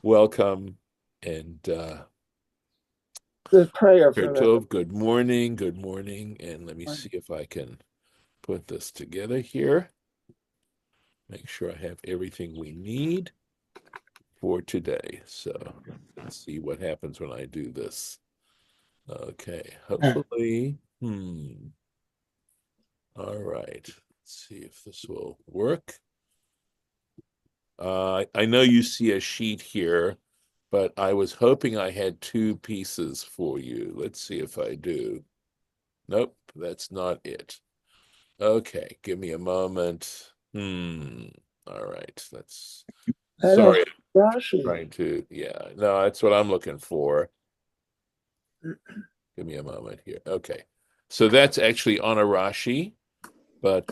Welcome, and The prayer for the Tov, good morning, and let me see if I can put this together here. Make sure I have everything we need for today. So let's see what happens when I do this. Okay, hopefully, all right. Let's see if this will work. I know you see a sheet here, but I was hoping I had two pieces for you. Let's see if I do. Nope, that's not it. Okay, give me a moment. All right. That's head of sorry, Rashi. trying to, yeah, no, that's what I'm looking for. Give me a moment here. Okay. So that's actually on a Rashi, but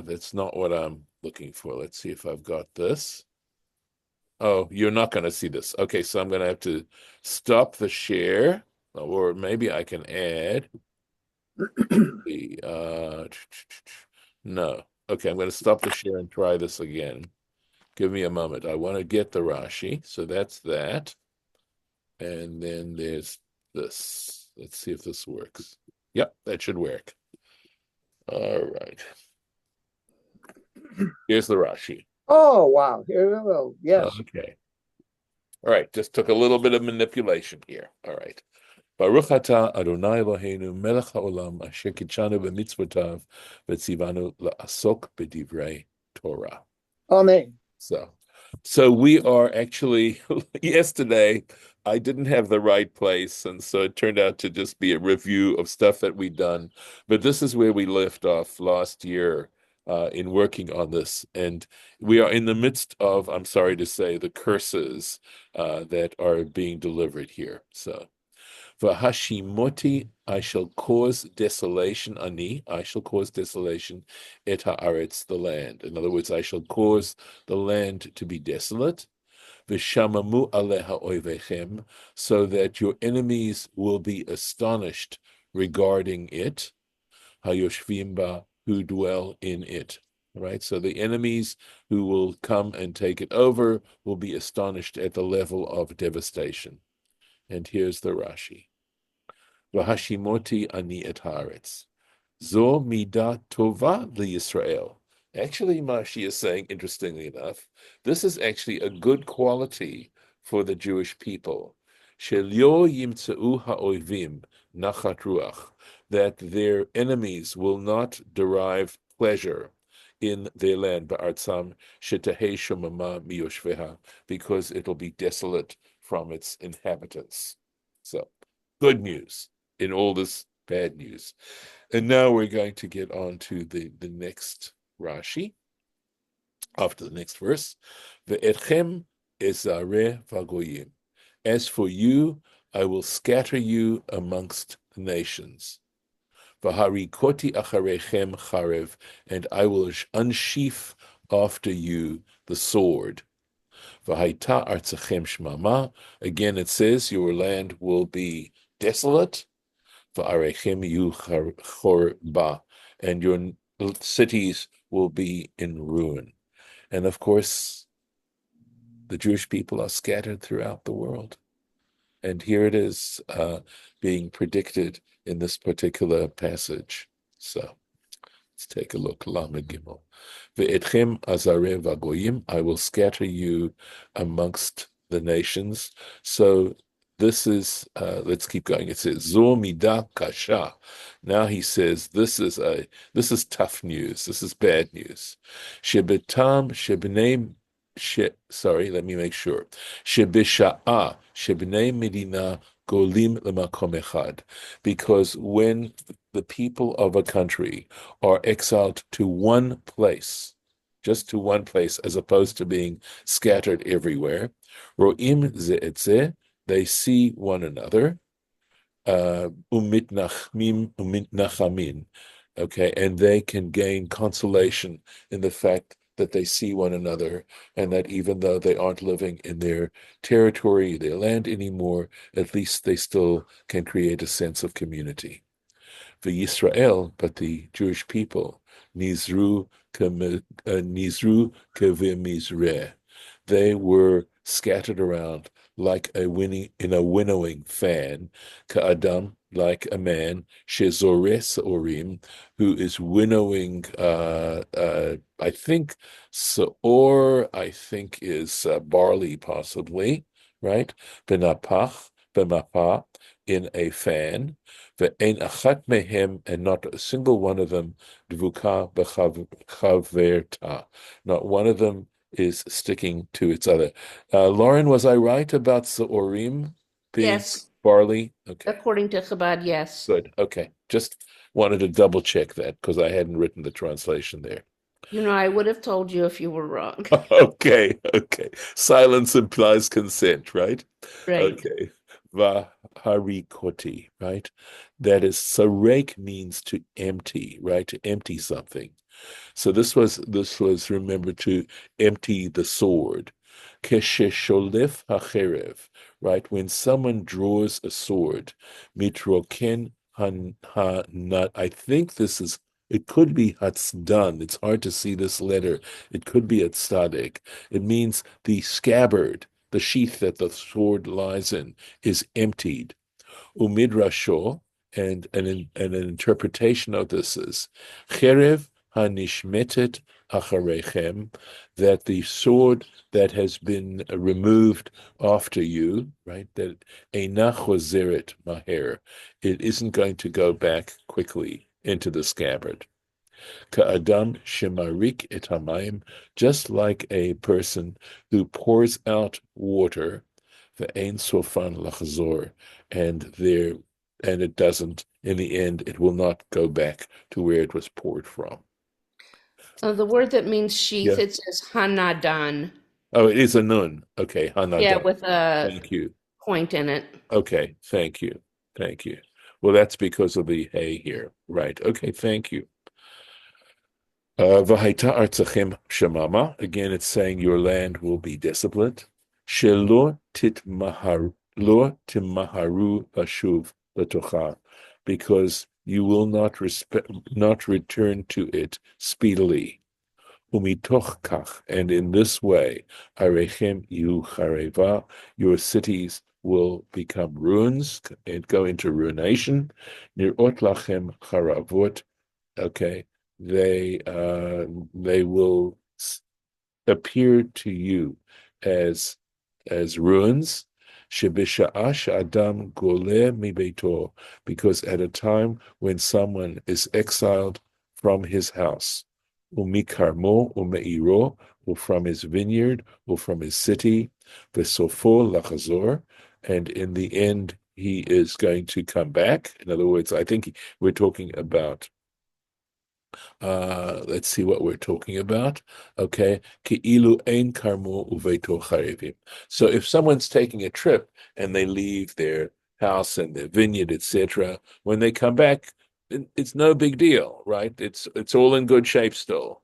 that's not what I'm looking for. Let's see if I've got this. Oh, you're not going to see this. Okay, so I'm going to have to stop the share, or maybe I can add the no. Okay, I'm going to stop the share and try this again. Give me a moment. I want to get the Rashi. So that's that. And then there's this. Let's see if this works. Yep, that should work. All right. Here's the Rashi. Oh wow, here we go. Yes. Okay. All right. Just took a little bit of manipulation here. All right. Baruch atah Adonai Eloheinu melech haolam asher kitshanu b'mitzvotav v'tzivanu la'asok b'divrei Torah. Amen. So, so we are actually, yesterday, I didn't have the right place. And so it turned out to just be a review of stuff that we've done. But this is where we left off last year in working on this. And we are in the midst of, I'm sorry to say, the curses that are being delivered here. So, V'hashimoti, I shall cause desolation, I shall cause desolation, et haaretz, the land. In other words, I shall cause the land to be desolate. V'shamamu aleha oivechem, so that your enemies will be astonished regarding it. Hayoshvim ba, who dwell in it. Right? So the enemies who will come and take it over will be astonished at the level of devastation. And here's the Rashi. V'hashimoti ani et haaretz. Zo midah tova liYisrael. Actually, Mashi is saying, interestingly enough, this is actually a good quality for the Jewish people. Shelyo yimtzeu ha'oivim nachat ruach, that their enemies will not derive pleasure in their land, ba'artzam shetahei shomama miyoshveha, because it'll be desolate from its inhabitants. So, good news in all this bad news. And now we're going to get on to the next Rashi, after the next verse. Ve'etchem ezareh vagoyim. As for you, I will scatter you amongst the nations. V'harikoti acharechem charev, and I will unsheath after you the sword. V'haita artzachem shmama. Again, it says your land will be desolate. V'arechem yu chorba, and your cities will be in ruin. And of course, the Jewish people are scattered throughout the world. And here it is being predicted in this particular passage. So let's take a look. Lamed Gimel. Ve'etchem azareh vagoyim, I will scatter you amongst the nations. So this is, let's keep going. It says, Zo midah kasha. Now he says, this is tough news. This is bad news. Shebetam shebnei, sorry, let me make sure. Shebisha'ah shebnei medina golim lemakom echad. Because when the people of a country are exiled to one place, just to one place, as opposed to being scattered everywhere, ro'im ze et ze, they see one another, umitnachamin, okay, and they can gain consolation in the fact that they see one another, and that even though they aren't living in their territory, their land anymore, at least they still can create a sense of community. The Yisrael, but the Jewish people, nizru kevimizreh, they were scattered around like a winnowing fan, ka'adam, like a man, shezores orim, who is winnowing, I think, I think is barley, possibly, right? Benapah, in a fan, ve'ein achat mehem, and not a single one of them, dvuka b'chaverta, not one of them is sticking to its other. Lauren, was I right about Seorim being Yes, barley? Okay, according to Chabad, yes. good. Okay, just wanted to double check that because I hadn't written the translation there. I would have told you if you were wrong. Okay, okay. Silence implies consent, right? Right. Okay. Vaharikoti, right? That is, sarek means to empty, right? To empty something. So this was remember to empty the sword. Keshesholef hacherev, right? When someone draws a sword, mitroken not. I think this is. It could be hatzdan. It's hard to see this letter. It could be a tzaddik. It means the scabbard, the sheath that the sword lies in, is emptied. Umidrasho, and an interpretation of this is cherev hanishmetet acharechem, that the sword that has been removed after you, right, that eina chozeret maher, it isn't going to go back quickly into the scabbard. Ka'adam shemarik et hamayim, just like a person who pours out water, ve'ein sofan lachzor, and it doesn't, in the end, it will not go back to where it was poured from. The word that means sheath, Yeah. it says hanadan. Oh, it is a nun. Okay, Yeah, Hanadan. with a Thank you. point in it. Okay, thank you. Thank you. Well, that's because of the hay here. Right. Okay, thank you. V'haita artzachem shemama. Again, it's saying your land will be desolate. Shelo lo timaharu bashuv letocha, because you will not return to it speedily. Umitoch kach, and in this way, arechem yu chareva, your cities will become ruins and go into ruination. Nirot lachem charavot. Okay, they will appear to you as ruins. Shebisha'ash Adam Goleh mibeito, because at a time when someone is exiled from his house, umikarmo umeiro, or from his vineyard, or from his city, vesofo lachazor, and in the end he is going to come back. In other words, I think we're talking about let's see what we're talking about. Okay. Ki'ilu ein karmo uveito charevim. So if someone's taking a trip and they leave their house and their vineyard, etc., when they come back, it's no big deal, right? It's all in good shape still.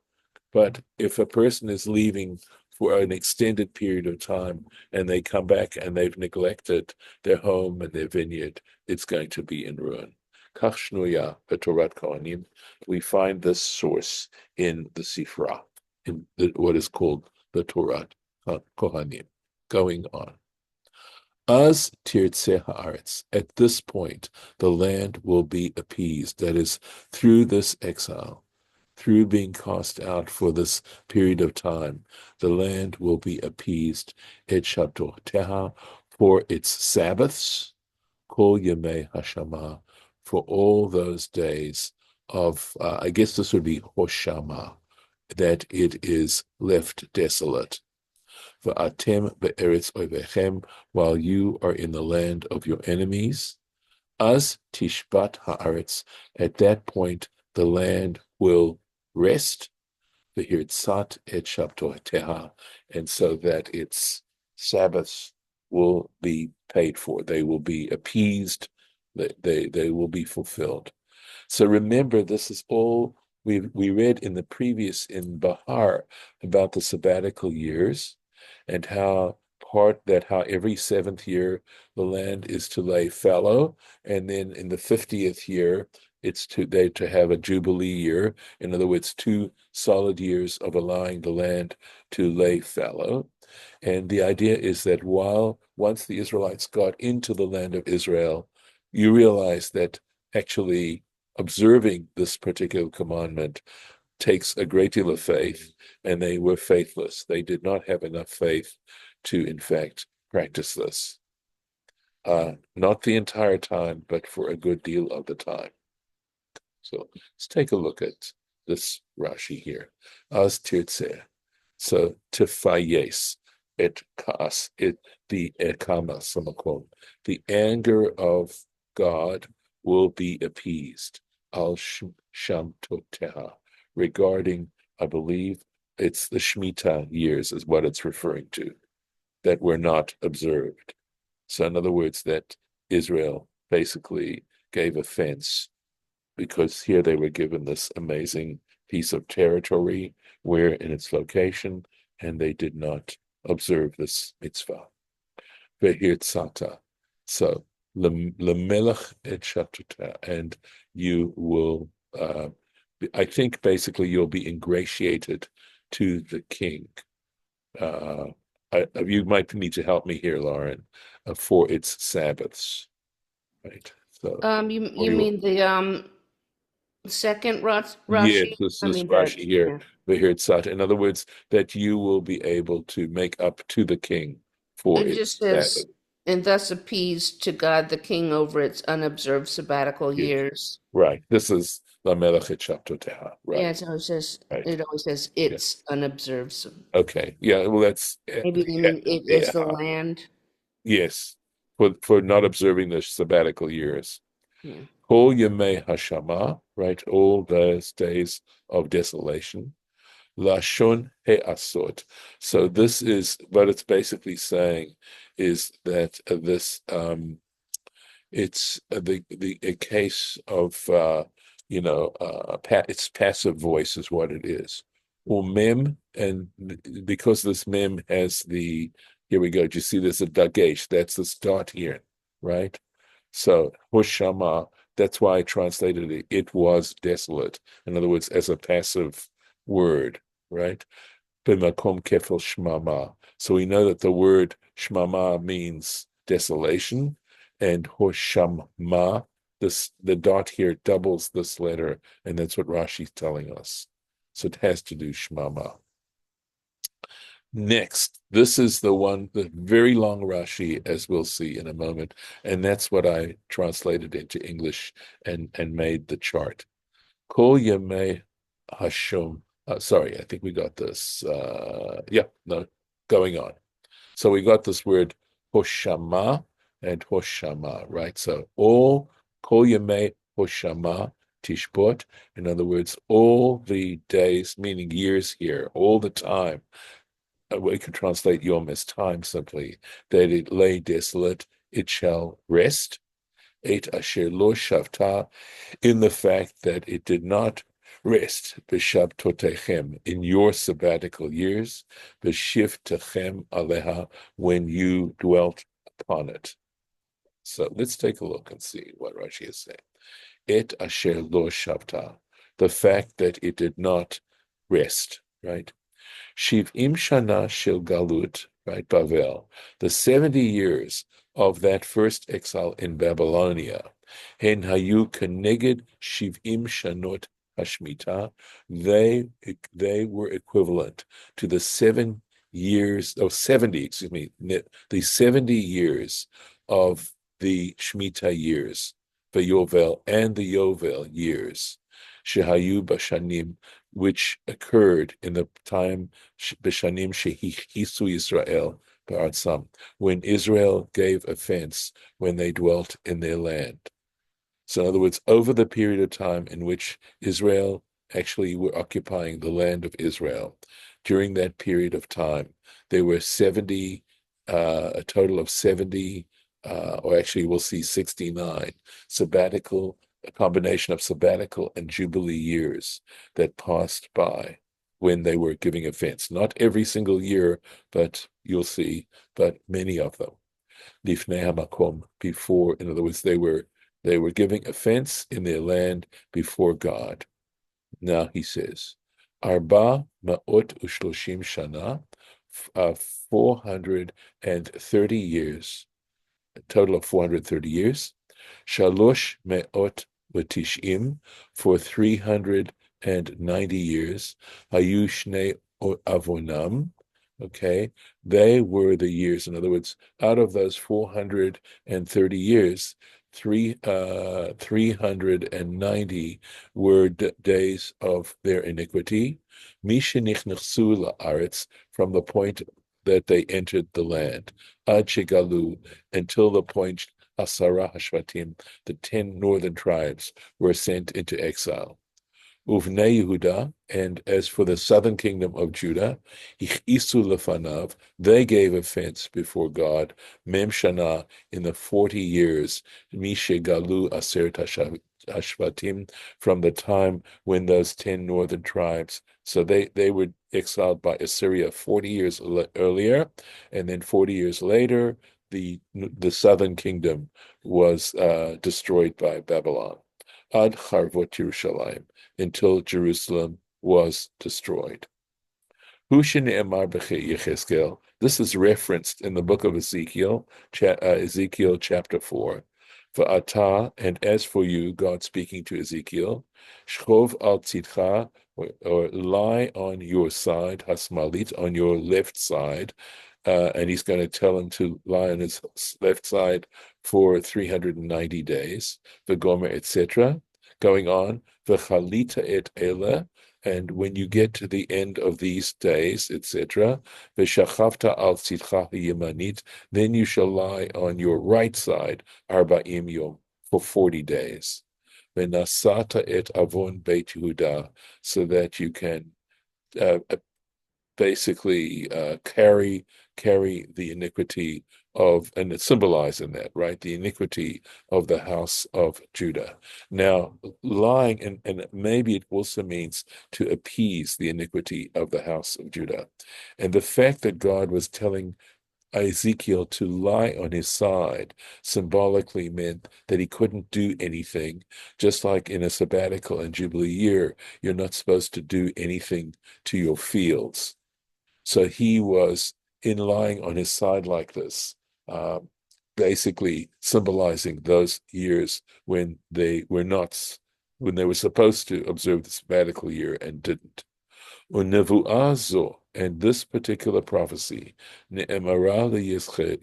But if a person is leaving for an extended period of time and they come back and they've neglected their home and their vineyard, it's going to be in ruin. Kach shnuya b'Torat Kohanim. We find this source in the Sifra, in what is called the Torah Kohanim. Going on. Az tirtzeh haaretz. At this point, the land will be appeased. That is, through this exile, through being cast out for this period of time, the land will be appeased. Et shabtoteha, for its Sabbaths, kol yemei hashama, for all those days of, I guess this would be Hoshama, that it is left desolate. V'atem be'eretz oivechem, while you are in the land of your enemies. Az tishbat haaretz, at that point the land will rest. V'hirtzat et shabtoteha, and so that its Sabbaths will be paid for. They will be appeased. They will be fulfilled. So remember, this is all we read in the previous in Bahar about the sabbatical years and how every seventh year the land is to lay fallow, and then in the 50th year it's to have a jubilee year. In other words, 2 solid years of allowing the land to lay fallow. And the idea is that once the Israelites got into the land of Israel, you realize that actually observing this particular commandment takes a great deal of faith, and they were faithless. They did not have enough faith to, in fact, practice this. Not the entire time, but for a good deal of the time. So let's take a look at this Rashi here. As tirtzeh. So tifayes et kas, the ekama samakom. The anger of God will be appeased. Al shamtoteha. Regarding, I believe, it's the Shemitah years is what it's referring to, that were not observed. So in other words, that Israel basically gave offense because here they were given this amazing piece of territory where in its location, and they did not observe this mitzvah. Vehirtzata. So lemelech et shatuta, and you will I think basically you'll be ingratiated to the king. You might need to help me here, Lauren, for its Sabbaths, right? So, you mean the second yes, Rashi? this I is mean Rashi here, yeah. Vehirtzat. In other words, that you will be able to make up to the king for It just its says, Sabbath. and thus appease to God the king over its unobserved sabbatical Yes, years. right. This is La Melech et Shabtoteha. Yeah, Right, it always says right. it always says Yeah. it's unobserved. So Okay. Yeah. Well, that's maybe you mean it is the land. yes, for not observing the sabbatical years. Yeah. Kol Yemei Hashama, right? All those days of desolation. Lashon He'asot. So this is what it's basically saying is that it's a case of it's passive voice is what it is. Or mem, and because this mem has here we go. Do you see there's a dagesh? That's the start here, right? So Hoshama, that's why I translated it. It was desolate. In other words, as a passive word, right? B'makom kefil shmama. So we know that the word shmama means desolation, and hoshama, the dot here doubles this letter, and that's what Rashi's telling us. So it has to do shmama. Next, this is the very long Rashi, as we'll see in a moment, and that's what I translated into English and made the chart. Kol Yemei Hashom. Sorry, I think we got this. Going on. So we got this word Hoshama and Hoshama, right? So all Kol Yemei Hoshama Tishbot. In other words, all the days, meaning years here, all the time. We can translate Yom as time simply, that it lay desolate, it shall rest. Et asher lo shavta, in the fact that it did not rest, b'shabtotechem, in your sabbatical years, b'shivtechem aleha, when you dwelt upon it. So let's take a look and see what Rashi is saying. Et asher lo shavta, the fact that it did not rest, right? Shiv'im shana shel galut, right, Bavel, the 70 years of that first exile in Babylonia, hen hayu keneged shiv'im shanot hashmita, they were equivalent to the 70, the 70 years of the Shemitah years, the Yovel and the Yovel years, shehayu bashanim, which occurred in the time Bishanim Shehisu Israel Ba'atzam, when Israel gave offense when they dwelt in their land. So in other words, over the period of time in which Israel actually were occupying the land of Israel, during that period of time, there were 70, a total of 70, or actually we'll see 69 a combination of sabbatical and jubilee years that passed by when they were giving offense. Not every single year, but you'll see, but many of them. Lifnei hamakom, before, in other words, they were giving offense in their land before God. Now he says, Arba ma'ot ushloshim shana, uh, 430 years, a total of 430 years. Shalosh me'ot v'tish'im, for 390 years. Hayu shnei avonam, okay, they were the years. In other words, out of those 430 years, 390 were days of their iniquity. Mishenichnasu la'aretz, from the point that they entered the land, ad shegalu, until the point Asara Hashvatim, the 10 northern tribes, were sent into exile. Uvnei Yehuda, and as for the southern kingdom of Judah, Ichisu lefanav, they gave offense before God, Mem Shana, in the 40 years, Mishegalu Aseret Hashvatim, from the time when those 10 northern tribes, so they were exiled by Assyria 40 years earlier, and then 40 years later, the southern kingdom was destroyed by Babylon. Ad Charvot Yerushalayim, until Jerusalem was destroyed. This is referenced in the book of Ezekiel, Ezekiel chapter 4. V'ata, and as for you, God speaking to Ezekiel, shchov al tzidcha, or lie on your side, hasmalit, on your left side, and he's going to tell him to lie on his left side for 390 days, the gomer, etc. Going on, v'chalita et ele, and when you get to the end of these days, etc., v'shachavta al tzidcha yemanit, then you shall lie on your right side, arba'im yom, for 40 days. V'nasata et avon beit Yehuda, so that you can basically carry the iniquity of, and it's symbolized in that, right? The iniquity of the house of Judah. Now, lying, and maybe it also means to appease the iniquity of the house of Judah. And the fact that God was telling Ezekiel to lie on his side symbolically meant that he couldn't do anything, just like in a sabbatical and jubilee year, you're not supposed to do anything to your fields. So he was in lying on his side like this, basically symbolizing those years when they were supposed to observe the sabbatical year and didn't. And this particular prophecy, Ne'emara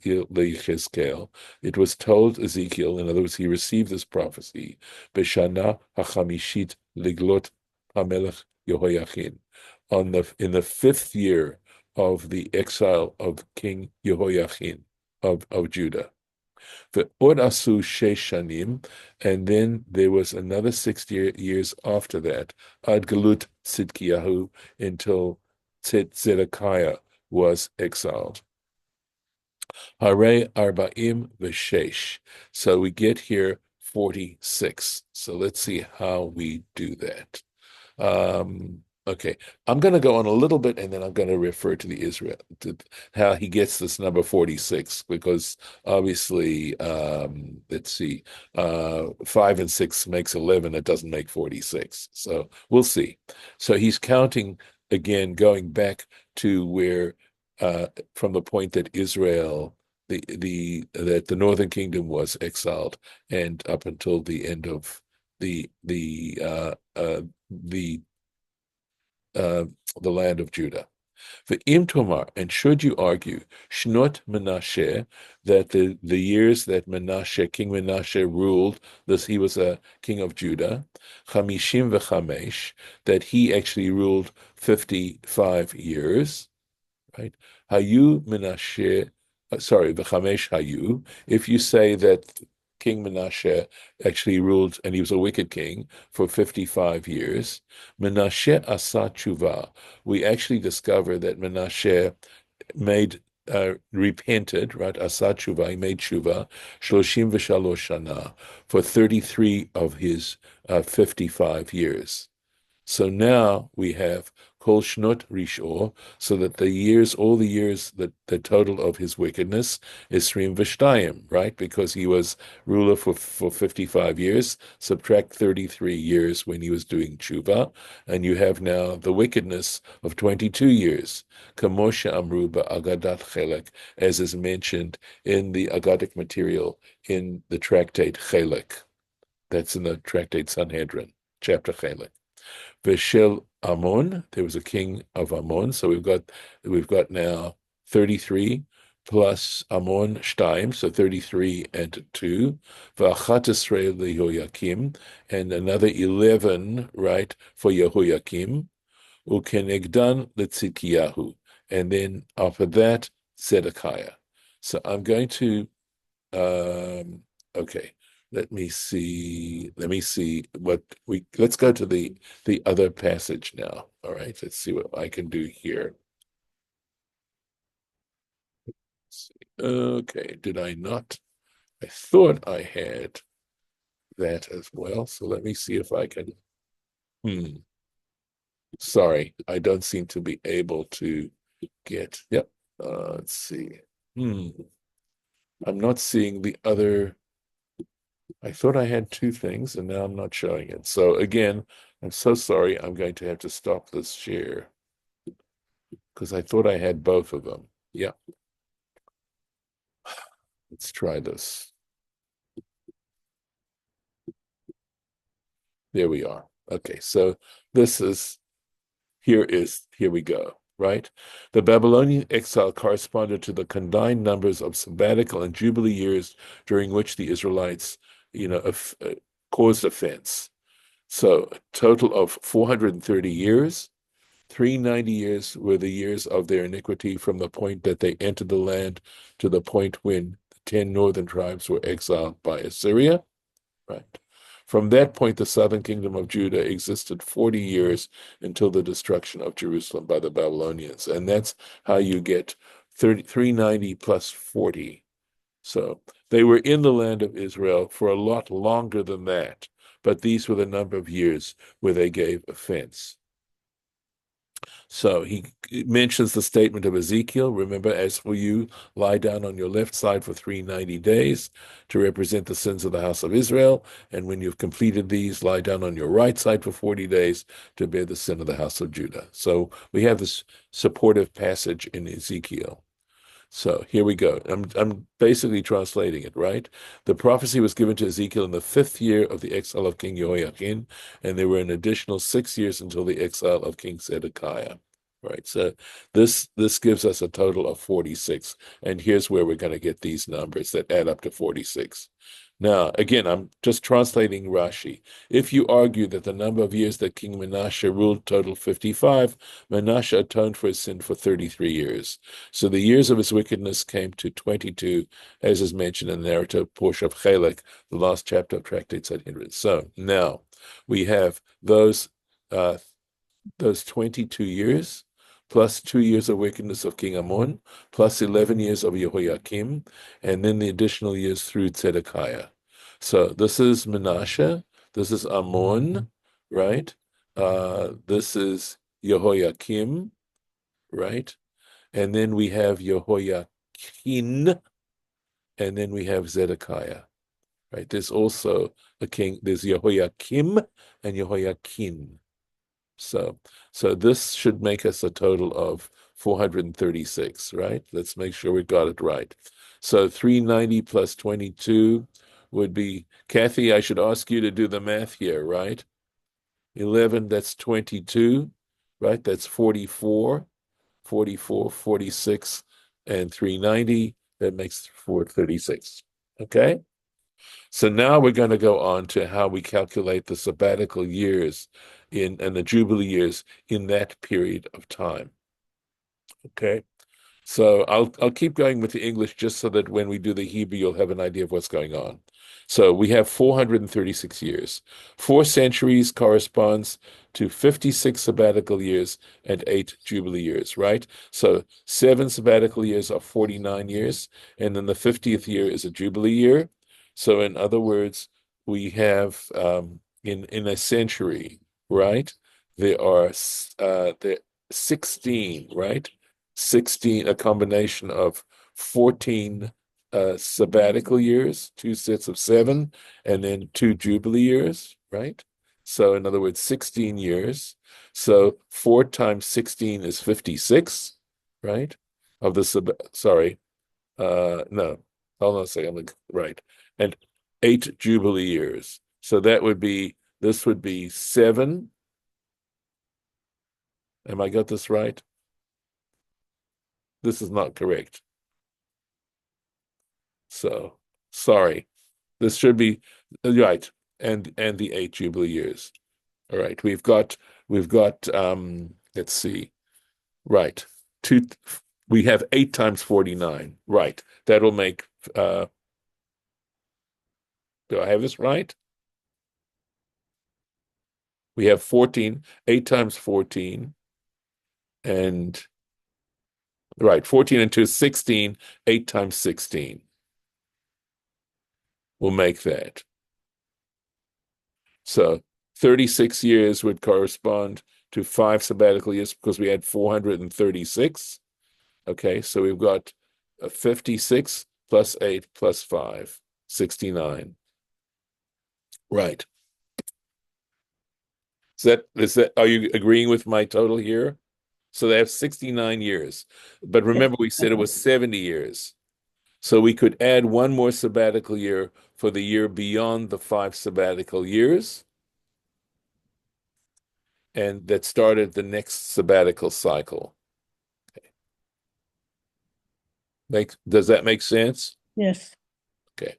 leYechezkel, it was told Ezekiel, in other words, he received this prophecy, Beshana hachamishit liglot hamelech Yehoiachin, in the 5th year of the exile of King Yehoiachin of Judah. Ve'od asu sheish shanim, and then there was another 6 years after that, ad galut Tzidkiyahu, until Zedekiah was exiled. Hare arba'im v'sheish. So we get here 46. So let's see how we do that. Okay, I'm going to go on a little bit, and then I'm going to refer to to how he gets this number 46, because obviously, let's see, 5 and 6 makes 11. It doesn't make 46. So we'll see. So he's counting again, going back to where, from the point that Israel, that the northern kingdom was exiled, and up until the end of the land of Judah. V'im tomar, and should you argue, Shnot Menashe, that the years that King Menashe ruled, he was a king of Judah, Chamishim v'chamesh, that he actually ruled 55 years, right? Hayu Menashe, v'chamesh hayu, if you say that King Menashe actually ruled, and he was a wicked king, for 55 years. Menashe asa tshuva. We actually discover that Menashe repented, right? Asa tshuva, he made tshuva, 33 shana, for 33 of his 55 years. So now we have Kol Shnot Rishor, so that the years, all the years, the total of his wickedness is Srim Vishtayim, right? Because he was ruler for 55 years, subtract 33 years when he was doing tshuva, and you have now the wickedness of 22 years. Kamosha Amru Agadat Chelek, as is mentioned in the Agadic material in the tractate Chelek. That's in the tractate Sanhedrin, chapter Chelek. Veshel Ammon, there was a king of Ammon, so we've got now 33 plus Ammon Shtaim, so 33 and 2. V'achat Israel Yehoyakim, and another 11, right, for Yehoyakim. Ukenegdan Litzitkiyahu, and then after that, Zedekiah. So I'm going to, okay, let me see let's go to the other passage now. All right, let's see what I can do here. Okay, did I not? I thought I had that as well. So let me see if I can. Sorry, I don't seem to be able to get. Yep. Let's see. I'm not seeing the other. I thought I had two things, and now I'm not showing it. So again, I'm so sorry. I'm going to have to stop this share because I thought I had both of them. Yeah. Let's try this. There we are. Okay, so here we go, right? The Babylonian exile corresponded to the combined numbers of sabbatical and jubilee years during which the Israelites, caused offense. So a total of 430 years. 390 years were the years of their iniquity from the point that they entered the land to the point when the 10 northern tribes were exiled by Assyria. Right. From that point, the southern kingdom of Judah existed 40 years until the destruction of Jerusalem by the Babylonians. And that's how you get 390 plus 40. So they were in the land of Israel for a lot longer than that. But these were the number of years where they gave offense. So he mentions the statement of Ezekiel. Remember, as for you, lie down on your left side for 390 days to represent the sins of the house of Israel. And when you've completed these, lie down on your right side for 40 days to bear the sin of the house of Judah. So we have this supportive passage in Ezekiel. So here we go. I'm basically translating it, right? The prophecy was given to Ezekiel in the 5th year of the exile of King Jehoiakim, and there were an additional 6 years until the exile of King Zedekiah. Right. So this gives us a total of 46. And here's where we're going to get these numbers that add up to 46. Now, again, I'm just translating Rashi. If you argue that the number of years that King Manasseh ruled totaled 55, Manasseh atoned for his sin for 33 years. So the years of his wickedness came to 22, as is mentioned in the narrative Parsha of Chelek, the last chapter of Tractate Sanhedrin. So now we have those 22 years, plus 2 years of wickedness of King Ammon, plus 11 years of Jehoiakim, and then the additional years through Zedekiah. So this is Manasseh, this is Ammon, right? This is Jehoiakim, right? And then we have Jehoiakim, and then we have Zedekiah, right? There's also a king, there's Jehoiakim and Jehoiakim. So this should make us a total of 436, right? Let's make sure we got it right. So 390 plus 22 would be, Kathy, I should ask you to do the math here, right? 11, that's 22, right? That's 44, 46, and 390, that makes 436, okay? So now we're going to go on to how we calculate the sabbatical years and the jubilee years in that period of time. Okay. So I'll keep going with the English just so that when we do the Hebrew, you'll have an idea of what's going on. So we have 436 years. 4 centuries corresponds to 56 sabbatical years and 8 jubilee years, right? So 7 sabbatical years are 49 years, and then the 50th year is a jubilee year. So in other words, we have in a century, right? There are 16, right? 16, a combination of 14 sabbatical years, two sets of seven, and then two Jubilee years, right? So in other words, 16 years. So 4 times 16 is 56, right? Of the sorry, no, hold on a second, right. And 8 Jubilee years. So this would be 7. Am I got this right? This is not correct. So sorry. This should be right. And the 8 Jubilee years. All right. We've got let's see. Right. Two we have 8 times 49. Right. That'll make do I have this right? We have 14, 8 times 14, and right, 14 and 2 is 16, 8 times 16 will make that. So 36 years would correspond to 5 sabbatical years because we had 436. Okay, so we've got 56 plus 8 plus 5, 69. Right. Are you agreeing with my total here? So they have 69 years. But remember, we said it was 70 years. So we could add one more sabbatical year for the year beyond the 5 sabbatical years. And that started the next sabbatical cycle. Does that make sense? Yes. Okay.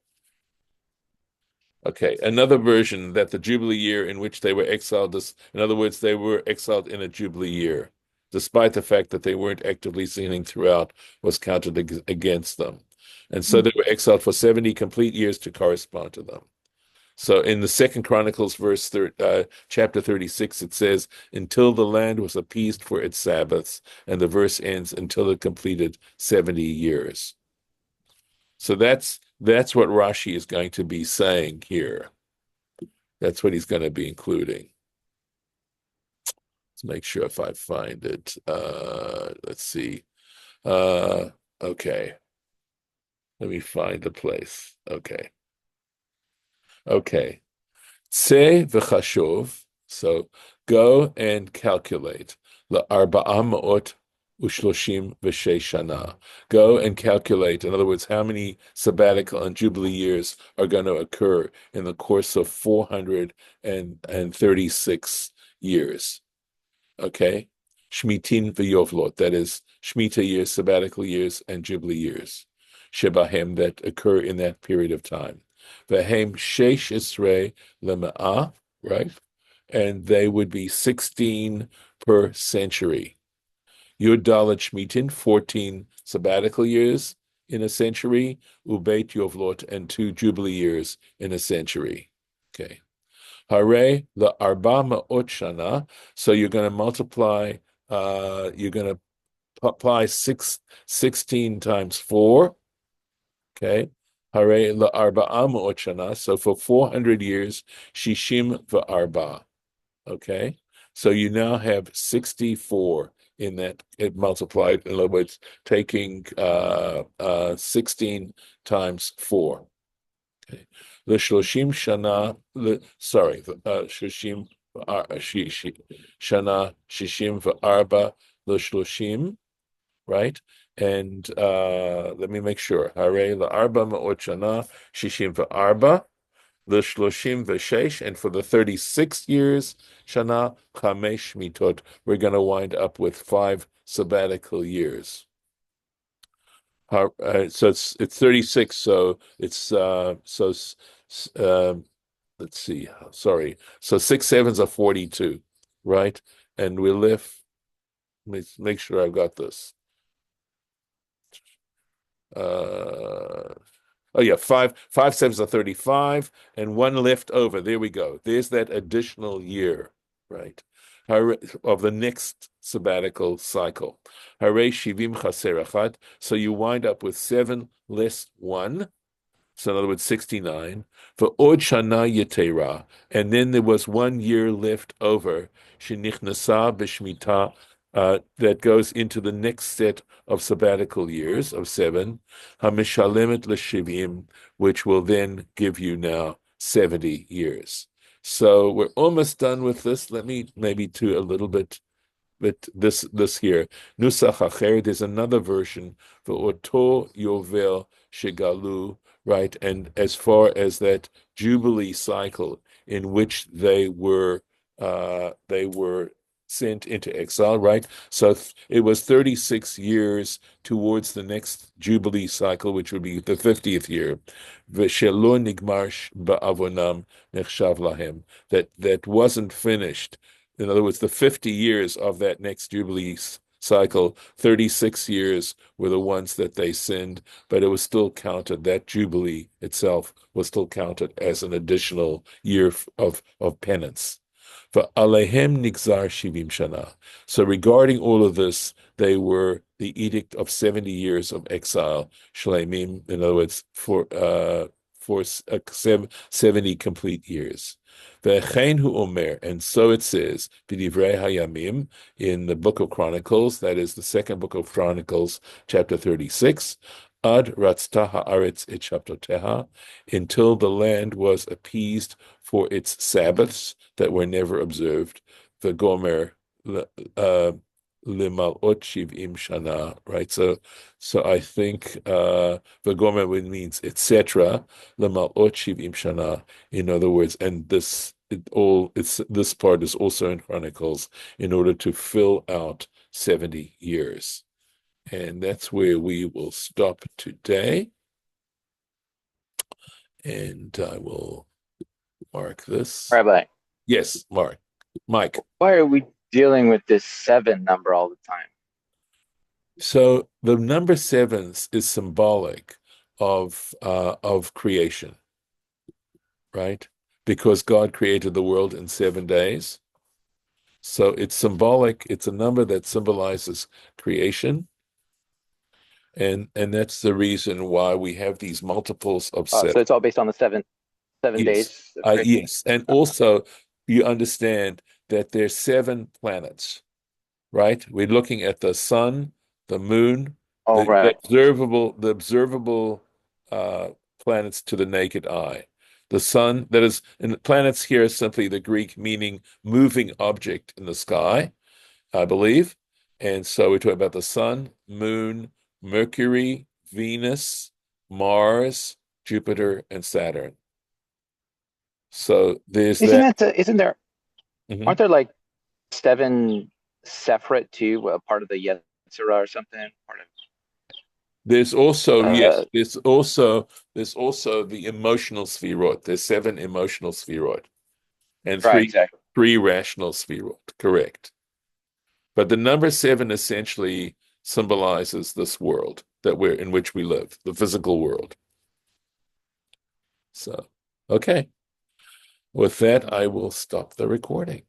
Okay. Another version that the Jubilee year in which they were exiled, in other words, they were exiled in a Jubilee year, despite the fact that they weren't actively sinning throughout, was counted against them. And so they were exiled for 70 complete years to correspond to them. So in the Second Chronicles, chapter 36, it says, until the land was appeased for its Sabbaths, and the verse ends, until it completed 70 years. So that's what Rashi is going to be saying here. That's what he's going to be including. Let's make sure if I find it. Let's see. Okay. Let me find the place. Okay. Okay. Tse v'chashov. So go and calculate. La'arba'a ma'ot ushloshim v'shei shana. Go and calculate. In other words, how many sabbatical and jubilee years are going to occur in the course of 436 years. Okay? Shmitin v'yovlot. That is Shemitah years, sabbatical years, and jubilee years. Shebahem that occur in that period of time. Vahem sheish isrei lema'ah, right? And they would be 16 per century. Yud Dalet Shmitin, 14 sabbatical years in a century, Ubeit Yovlot, and 2 jubilee years in a century. Okay. Hare la'arba ma'ot shana. So you're going to multiply, you're going to apply 16 times 4. Okay. Hare la'arba'a ma'ot shana. So for 400 years, shishim va'arba. Okay. So you now have 64 in that, it multiplied, in other words, taking 16 times 4. Okay. L'shloshim shana, shloshim shana shishim v'arba l'shloshim, right? And let me make sure. Hare la'arba ma'ot shana shishim v'arba l'shloshim v'shesh, and for the 36 years, shana chamesh mitot, we're going to wind up with 5 sabbatical years. So it's 36. So it's let's see. Sorry. So 6 sevens are 42, right? And we live. Let me make sure I've got this. Oh yeah, five sevens are 35, and 1 left over. There we go. There's that additional year, right? Of the next sabbatical cycle. Hare shivim chaser echad. So you wind up with 7 less 1. So in other words, 69. For od shana yetera. And then there was 1 year left over. Shenichnasa b'shmita that goes into the next set of sabbatical years of 7, Hamishalemet l'shivim, which will then give you now 70 years. So we're almost done with this. Let me maybe do a little bit. But this here, Nusach Acher, there's another version, V'oto Yovel Shegalu, right? And as far as that Jubilee cycle in which they were sent into exile, right? So it was 36 years towards the next Jubilee cycle, which would be the 50th year. V'shelo nigmar ba'avonam nechshav lahem, that wasn't finished. In other words, the 50 years of that next Jubilee cycle, 36 years were the ones that they sinned, but it was still counted. That Jubilee itself was still counted as an additional year of penance. For Alehem Nigzar Shivim Shana. So regarding all of this, they were the edict of 70 years of exile, Shleimim, in other words, for 70 complete years. And so it says, B'divrei Hayamim, in the book of Chronicles, that is the second book of Chronicles, chapter 36, Ad ratzta haaretz et shabtoteha, until the land was appeased for its Sabbaths that were never observed, the Gomer limalot shivim shana, right? So I think the Gomer means etc. Limalot shivim shana. In other words, and this part is also in Chronicles in order to fill out 70 years. And that's where we will stop today. And I will mark this. Rabbi. Yes, Mike. Why are we dealing with this 7 number all the time? So the number 7 is symbolic of creation, right? Because God created the world in 7 days. So it's symbolic. It's a number that symbolizes creation. And that's the reason why we have these multiples of 7. So it's all based on the seven Yes. days. Yes. And also you understand that there's 7 planets, right? We're looking at the sun, the moon, Right. the observable planets to the naked eye. The sun, that is, and planets here is simply the Greek meaning moving object in the sky, I believe. And so we're talking about the sun, moon, Mercury, Venus, Mars, Jupiter, and Saturn. So there's Isn't there, Mhm. aren't there like 7 separate too, part of the Yetzirah or something? There's also, yes, Uh, there's also the emotional spherot. There's 7 emotional spherot and right, exactly. 3 rational spherot, correct. But the number 7 essentially symbolizes this world in which we live, the physical world. So, okay. With that, I will stop the recording.